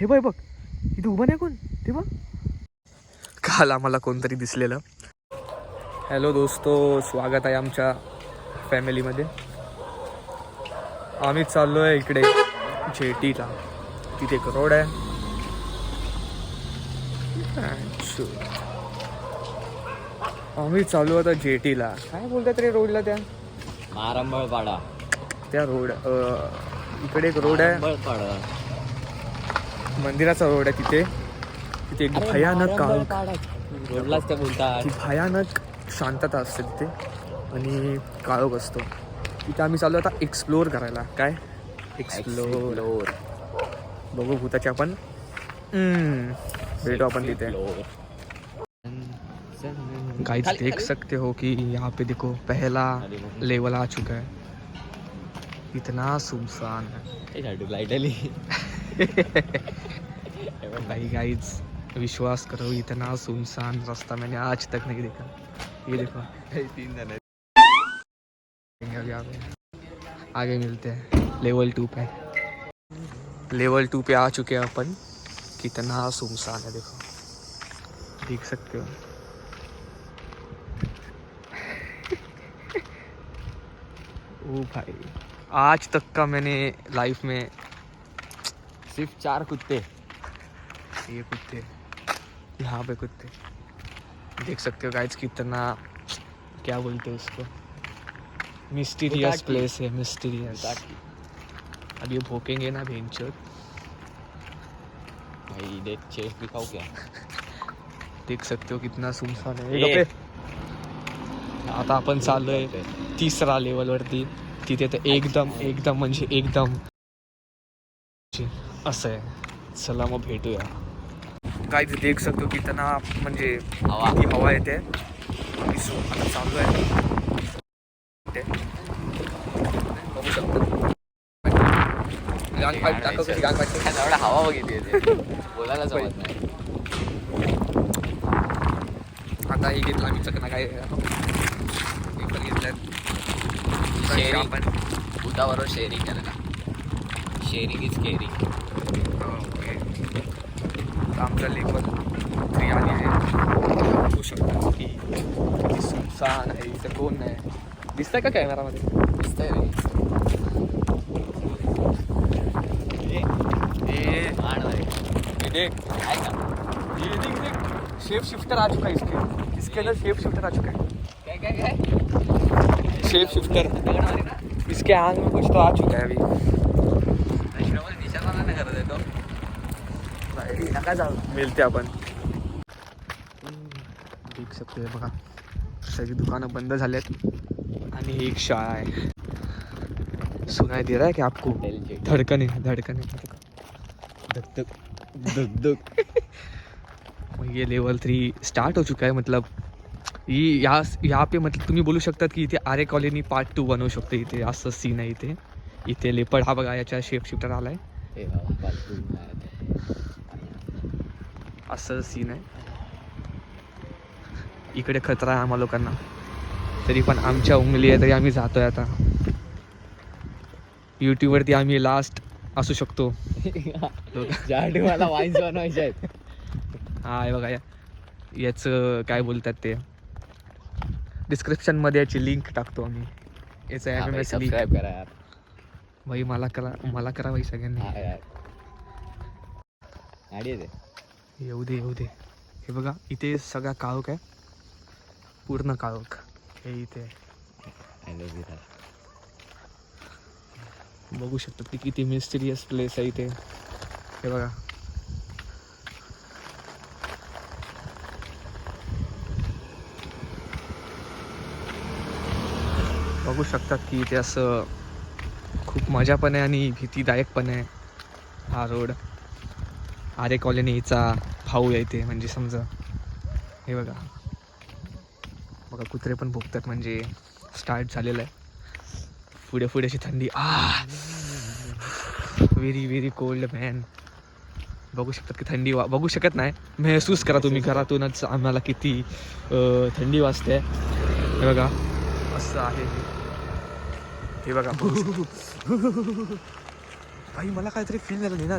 हे बाय बघ इथे उभं नाही कोण ते बघ. काल आम्हाला कोणतरी दिसलेलं. हॅलो दोस्तो, स्वागत आहे आमच्या फॅमिलीमध्ये. आम्ही चाललो आहे इकडे जेटीला. तिथे एक रोड आहे. आम्ही चालू आता जेटीला. काय बोलतात रे रोडला त्या? मारंबळपाडा. त्या रोड इकडे एक रोड आहे, मंदिराचा रोड आहे. तिथे तिथे एक भयानक रोडलाच ते बोलतात. भयानक शांतता असते तिथे आणि काळोख असतो. तिथे आम्ही चालू आता एक्सप्लोअर करायला. काय एक्सप्लोअर बघू भूताचे आपण भेटू आपण तिथे. गाइस देख सकते हो कि यहाँ पे देखो पहला लेवल आ चुका है. इतना सुनसान है लाइट आली. भाई गाइस विश्वास करो, इतना सुनसान रास्ता मैंने आज तक नहीं देखा. ये देखो 3 जण. अभी आगे मिलते हैं लेवल 2 पे. लेवल 2 पे आ चुके हैं अपन. कितना सुनसान है देखो, देख सकते हो. ओ भाई, आज तक का मैंने लाइफ में सिर्फ 4 कुत्ते. ये कुत्ते, यहाँ पे कुत्ते देख सकते हो गाइस. कितना क्या बोलते हैं उसको, मिस्टीरियस प्लेस है. मिस्टीरियस. अब ये भोंकेंगे ना भेंचोद. भाई देख चेस दिखाओ क्या. देख सकते हो कितना सुनसान आहे. आता आपण चाललोय 3रा लेवलवरती. तिथे तर एकदम म्हणजे एकदम असं आहे. चला मग भेटूया. काय देख सकतो कितना म्हणजे किती हवा येते. आता चालू आहे बघू शकतो. हवा बघितली बोलायला जमत नाही. आता हे घेतलं आम्ही चकना. काय घेतलं शेअरिंग. भूताबरोबर शेअरिंग केलं का. Sharing is caring. ओके. आमचा लेवल 3 आली आहे. बघू शकतो की किती सुनसान आहे. इथं कोण नाही. दिसतंय का कॅमेरामध्ये? दिसतंय रे. देख आहे का. ये देख शेप शिफ्टर आ चुका है इसके अंदर शेप शिफ्टर आ चुका है. काय शेप शिफ्टर इसके आंग में कुछ तो आ चुका है अभी. निशाणा नाही करत येतो. नका जाऊ. मिळते आपण. देख सकते बघा, सगळी दुकानं बंद झालेत आणि ही एक शाळा आहे. सुनाई दे रहा है कि आपको? धड़कन है धड़कन है. धक धक धक धक. ये लेवल 3 स्टार्ट हो चुका है. मतलब यहाँ पे मतलब तुम्ही बोलू शकतात की इथे आरे कॉलनी पार्ट 2 बनवू शकतो. इथे असं सीन आहे. इथे लेपर्ड हा बघा याच्या शेप शिफ्टर आलाय. असं सीन आहे. इकडे खतरा आहे आम्हा लोकांना. तरी पण आमच्या उंगली आहे तरी आम्ही जातोय आता. यूट्यूबवरती आम्ही लास्ट असू शकतो. मला वाईन्स बनवायचे आहेत. हा हे बघा याचं काय बोलतात ते डिस्क्रिप्शनमध्ये याची लिंक टाकतो आम्ही. याचं MMS लिंक. सबस्क्राईब करा यार भाई. मला करा भाई सगळ्यांनी. येऊ दे. हे बघा इथे सगळा काळोख आहे. पूर्ण काळोख हे इथे बघू शकतात की किती मिस्टिरियस प्लेस आहे इथे. हे बघा बघू शकतात की इथे असं खूप मजा पण आहे आणि भीतीदायक पण आहे. हा रोड आरे कॉलनीचा भाऊ आहे इथे. म्हणजे समजा हे बघा कुत्रे पण भुकतात. म्हणजे स्टार्ट झालेलं आहे. पुढे अशी थंडी. Very very cold man. बघू शकतात की थंडी बघू शकत नाही. महसूस करा तुम्ही. घरातूनच आम्हाला किती थंडी वाजते. हे बघा असं आहे. हे बघा भाई मला काहीतरी फील झालं ना.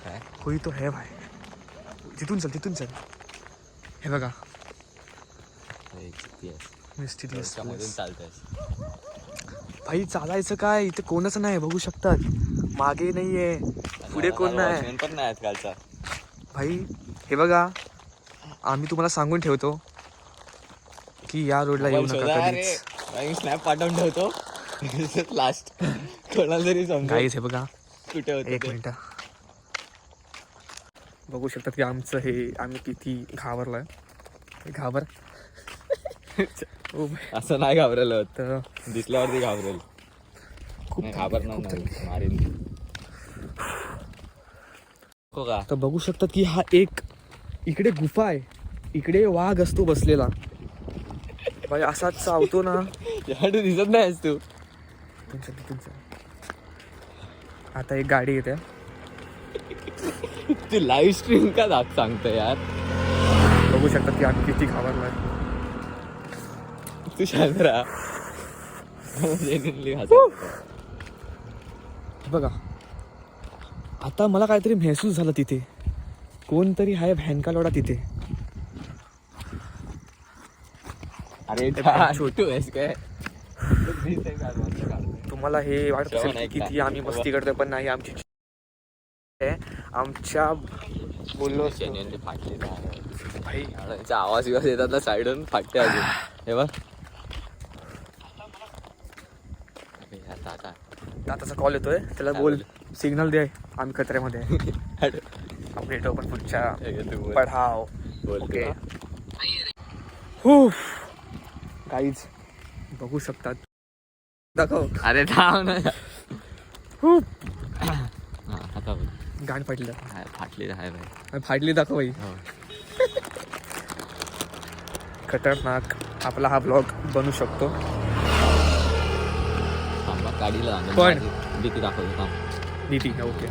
काय कोई तो है भाई. तिथून चल. हे बघा मिस्टिरियस मधून चालतंय. भाई चालायचं काय इथे कोणच नाही बघू शकतात. मागे नाहीये पुढे कोण नाही पण नाही आजकालचा. भाई. हे बघा आम्ही तुम्हाला सांगून ठेवतो की या रोडला येऊ नका कधीच. स्नॅप पाठवून ठेवतो लास्ट कोणाला तरी समजा. गाईज हे बघा कुठे होतं एक मिनिट बघू शकतात की आमचं हे आम्ही किती घाबरलोय. घाबर ओ भाई. असं नाही घाबरलं तर दिसल्यावरती घाबरेल. खूप घाबरणार नाही मारीन हो का. तर बघू शकतात की हा एक इकडे गुफा आहे. इकडे वाघ असतो बसलेला भाई असाच चावतो ना. तू दिसत नाहीस तू. आता एक गाडी येते. तू लाईव्ह स्ट्रीम का सांगतो यार. बघू शकतात की आम्ही किती घाबरलोय. तू शांत राहा. बघा आता मला काहीतरी महसूस झालं तिथे कोणतरी आहे भॅनका लोडा तिथे. अरे छोटू आहेस काय. तुम्हाला हे वाटत असेल की किती आम्ही मस्ती करतोय पण नाही आमची आमच्या बोललो फाटले भाई. आवाज येतात ना साईडून फाटते अजून. हे बघ दादाचा कॉल येतोय त्याला बोल सिग्नल दे आम्ही खतऱ्यामध्ये आहे. आपण येतो पण पुढच्या पढाव. ओके हो गाईज बघू शकतात. दाखव. अरे थांब ना. खूप आता गाण फाटलं. फाटली आहे भाई. फाटली दाखव भाई. खतरनाक आपला हा ब्लॉग बनू शकतो. गाडीला पण भीती दाखवतो थांब. भीती ओके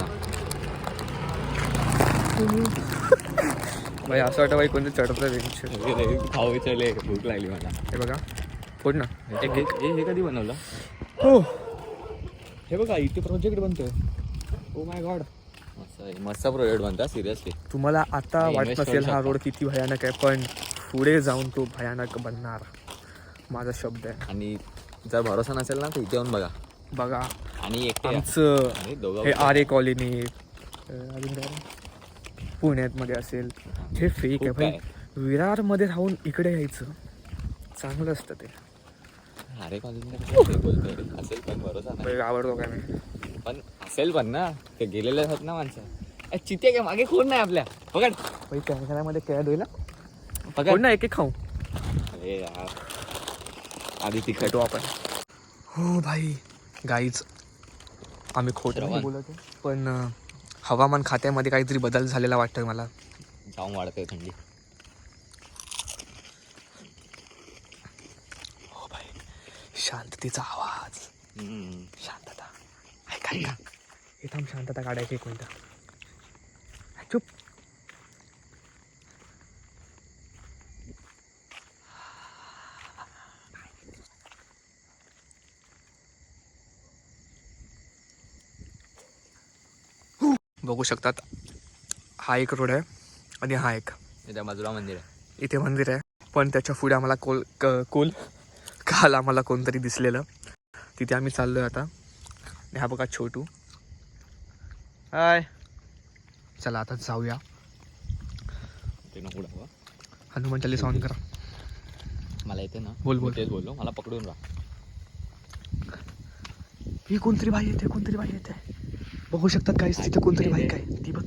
भाई असं वाटतं भाई कोणतं चढतं. खाऊ चले भूक लागली मला. हे बघा फोड ना. हे कधी बनवलं. हो हे बघा इथे प्रोजेक्ट बनतोय. ओ माय गॉड मस्त प्रोजेक्ट बनता सिरियसली. तुम्हाला आता वाटत नसेल हा रोड किती भयानक आहे पण पुढे जाऊन तो भयानक बनणार. माझा शब्द आहे. आणि जर भरोसा नसेल ना तर इथे येऊन बघा. आणि आमचं हे आरे कॉलनी अजून पुण्यात मध्ये असेल हे फेक आहे भाई. विरारमध्ये राहून इकडे यायचं चांगलं असतं ते. अरे कॉलेज बोलतोय असेल पण भरोसा नाही. आवडतो काय मी पण असेल पण ना ते गेलेले आहेत ना माणसं. चिते काय मागे कोण नाही आपल्या. पकड भाई कॅमेऱ्यामध्ये कैद होईल पकड ना. एक खाऊ. अरे यार आधी तिखटो आपण. हो भाई गाईच आम्ही खोटं नाही बोलत पण हवामान खात्यामध्ये काहीतरी बदल झालेला वाटतोय मला. जाऊन वाढतोय थंडी. हो भाई शांततेचा आवाज. शांतता ऐका हे थांब. शांतता काढायची एक मिनिट. चुप. बघू शकतात हा एक रोड आहे आणि हा एक इथे बाजूला मंदिर आहे. इथे मंदिर आहे पण त्याच्या पुढे आम्हाला काल आम्हाला कोणतरी दिसलेलं. तिथे आम्ही चाललोय आता. हा बघा छोटू. हाय चला आता जाऊया. हनुमान चालीसा ऑन करा. मला येते ना. बोल तेच बोललो मला पकडून राहा. ही कोणतरी बाई येते. बघू शकतात गाईस तिथे कोणतरी बाईक आहे. ती बघ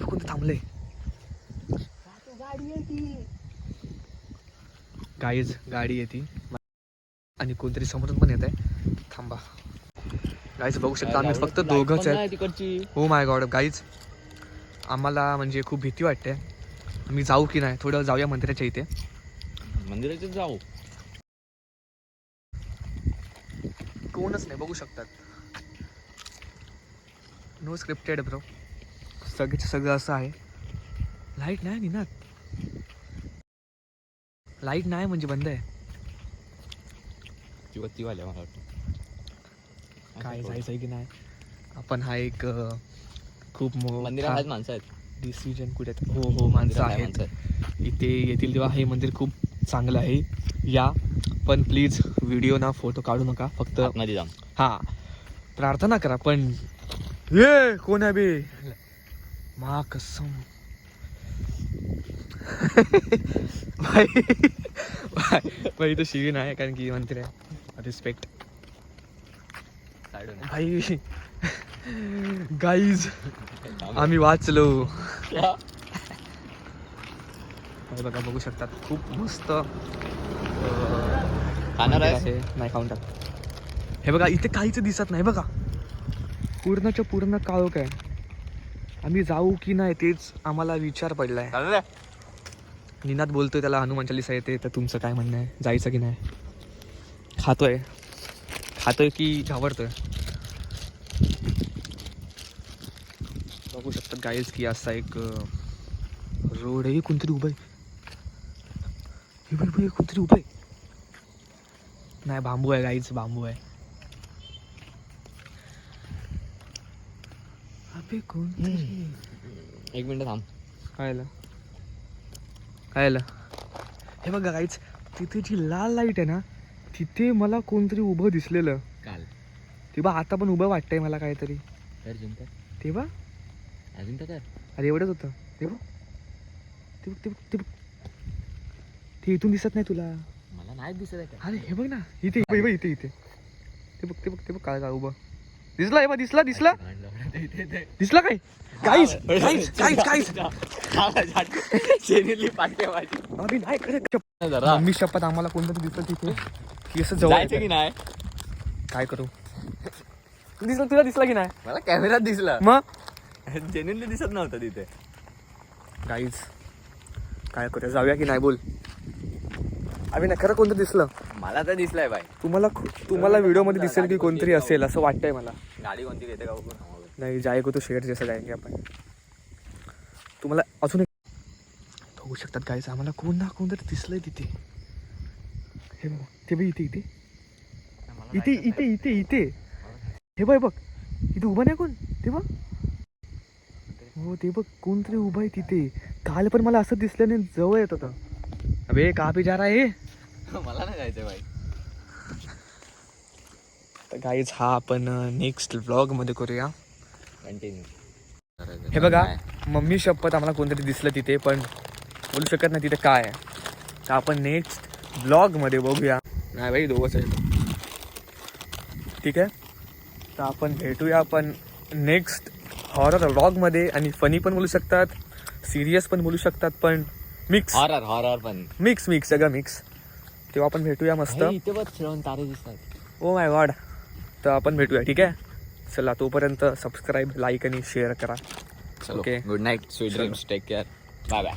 कोणतं थांबलंय. गाईज गाडी येते आणि कोणतरी समोरून पण येत आहे. थांबा गाईज बघू शकता आम्ही फक्त दोघंच आहेत. हो माय गॉड गाईज आम्हाला म्हणजे खूप भीती वाटते. आम्ही जाऊ की नाही. थोडं जाऊया मंदिराच्या इथे. मंदिराचे जाऊ. कोणच नाही बघू शकतात. No scripted bro. सगळं असं आहे. लाईट नाही ना. लाईट नाही म्हणजे बंद आहे. ती वाल्या मला वाटतं काय जायचं आहे की नाही आपण हा एक खूप मंदिरात मोठा आहेत माणसं आहेत. डिसिजन कुठे हो माणसं आहेत इथे येतील तेव्हा. हे मंदिर खूप चांगलं आहे. या पण प्लीज व्हिडिओ ना फोटो काढू नका, फक्त आतमध्ये जाम. हा प्रार्थना करा. पण ये कोण आहे बे मा कसम भाई भाई तो शिवी नाही कारण की मंदिर आहे. रिस्पेक्ट भाई. गाईज आम्ही वाचलो. हे बघा बघू शकतात खूप मस्त खाणार मंदिर आहे. आहे. नाही खाऊन टाक. हे बघा इथे काहीच दिसत नाही बघा, पूर्णच्या पूर्ण काळोख आहे. आम्ही जाऊ की नाही तेच आम्हाला विचार पडलाय. निनाद बोलतोय त्याला हनुमान चालीसा येते, तर तुमचं काय म्हणणं आहे, जायचं की नाही? खातोय की घाबरतोय? बघू शकतात गाईज की असा एक रोड आहे. कोणतरी उभं आहे. हे बघ कोणतरी उभं आहे. नाही बांबू आहे गाईज, बांबू आहे. अबे कोण? एक मिनिट थांब. काय आलं? हे बघा गाईज, तिथे जी लाल लाईट आहे ना, तिथे मला कोणतरी उभं दिसलेलं. काल ते बा आता पण उभं वाटतंय मला काहीतरी. तर जिंकत ते बा अजून तर अरे एवढंच होतं. ते बघ ते बघ ते बघ ते बघ. ते इथून दिसत नाही तुला? मला नाही दिसत आहे. अरे हे बघ ना, इथे इथे इथे ते बघ काय काय उभं दिसला. हे बा दिसला दिसला काय? काहीच अभि नाही खरं. मी शपथ आम्हाला कोणतरी दिसलं तिथे की असं जवळ जायचं की नाही? काय करू? दिसलं तुला? दिसला की नाही? मला कॅमेरात दिसला, मग जेन्युइनली दिसत नव्हतं तिथे. गाईज काय करूया, जाऊया की नाही बोल? अभि नाही खरं कोणतं दिसलं मला तर दिसलाय बाई. तुम्हाला व्हिडिओ मध्ये दिसेल की कोणतरी असेल असं वाटतंय मला. गाडी कोणती येते का बघू. नाही जायगो तो शेअर जसं जायगे आपण. तुम्हाला अजून एक बघू शकतात गाईज, आम्हाला कोण ना कोणतरी दिसलंय तिथे. हे बघ ते बघ इथे इथे इथे इथे इथे इथे हे बघ इथे उभं नाही कोण? ते बघ हो ते बघ कोणतरी उभं आहे तिथे. काल पण मला असं दिसलं नाही, जवळ येत होतं. अबे कहाँ पे जा रहा है? मला नाही जायचं बाई. तर गाईज हा आपण नेक्स्ट व्लॉग मध्ये करूया. कंटिन्यू. हे बघा मम्मी शपथ आम्हाला कोणतरी दिसलं तिथे, पण बोलू शकत नाही तिथे काय आहे. तर आपण नेक्स्ट ब्लॉग मध्ये बघूया. नाही भाई दोघंच आहे. ठीक आहे, तर आपण भेटूया आपण नेक्स्ट हॉरर व्लॉग मध्ये. आणि फनी पण बोलू शकतात, सिरियस पण बोलू शकतात, पण मिक्स हॉरर पण मिक्स सगळं मिक्स. तेव्हा आपण भेटूया मस्त. इथे बघ श्रवण तारे दिसतात. Oh my God. तर आपण भेटूया. ठीक आहे, चला तोपर्यंत सबस्क्राईब, लाईक आणि शेअर करा. चलो okay. Good night, sweet dreams, take care, bye bye.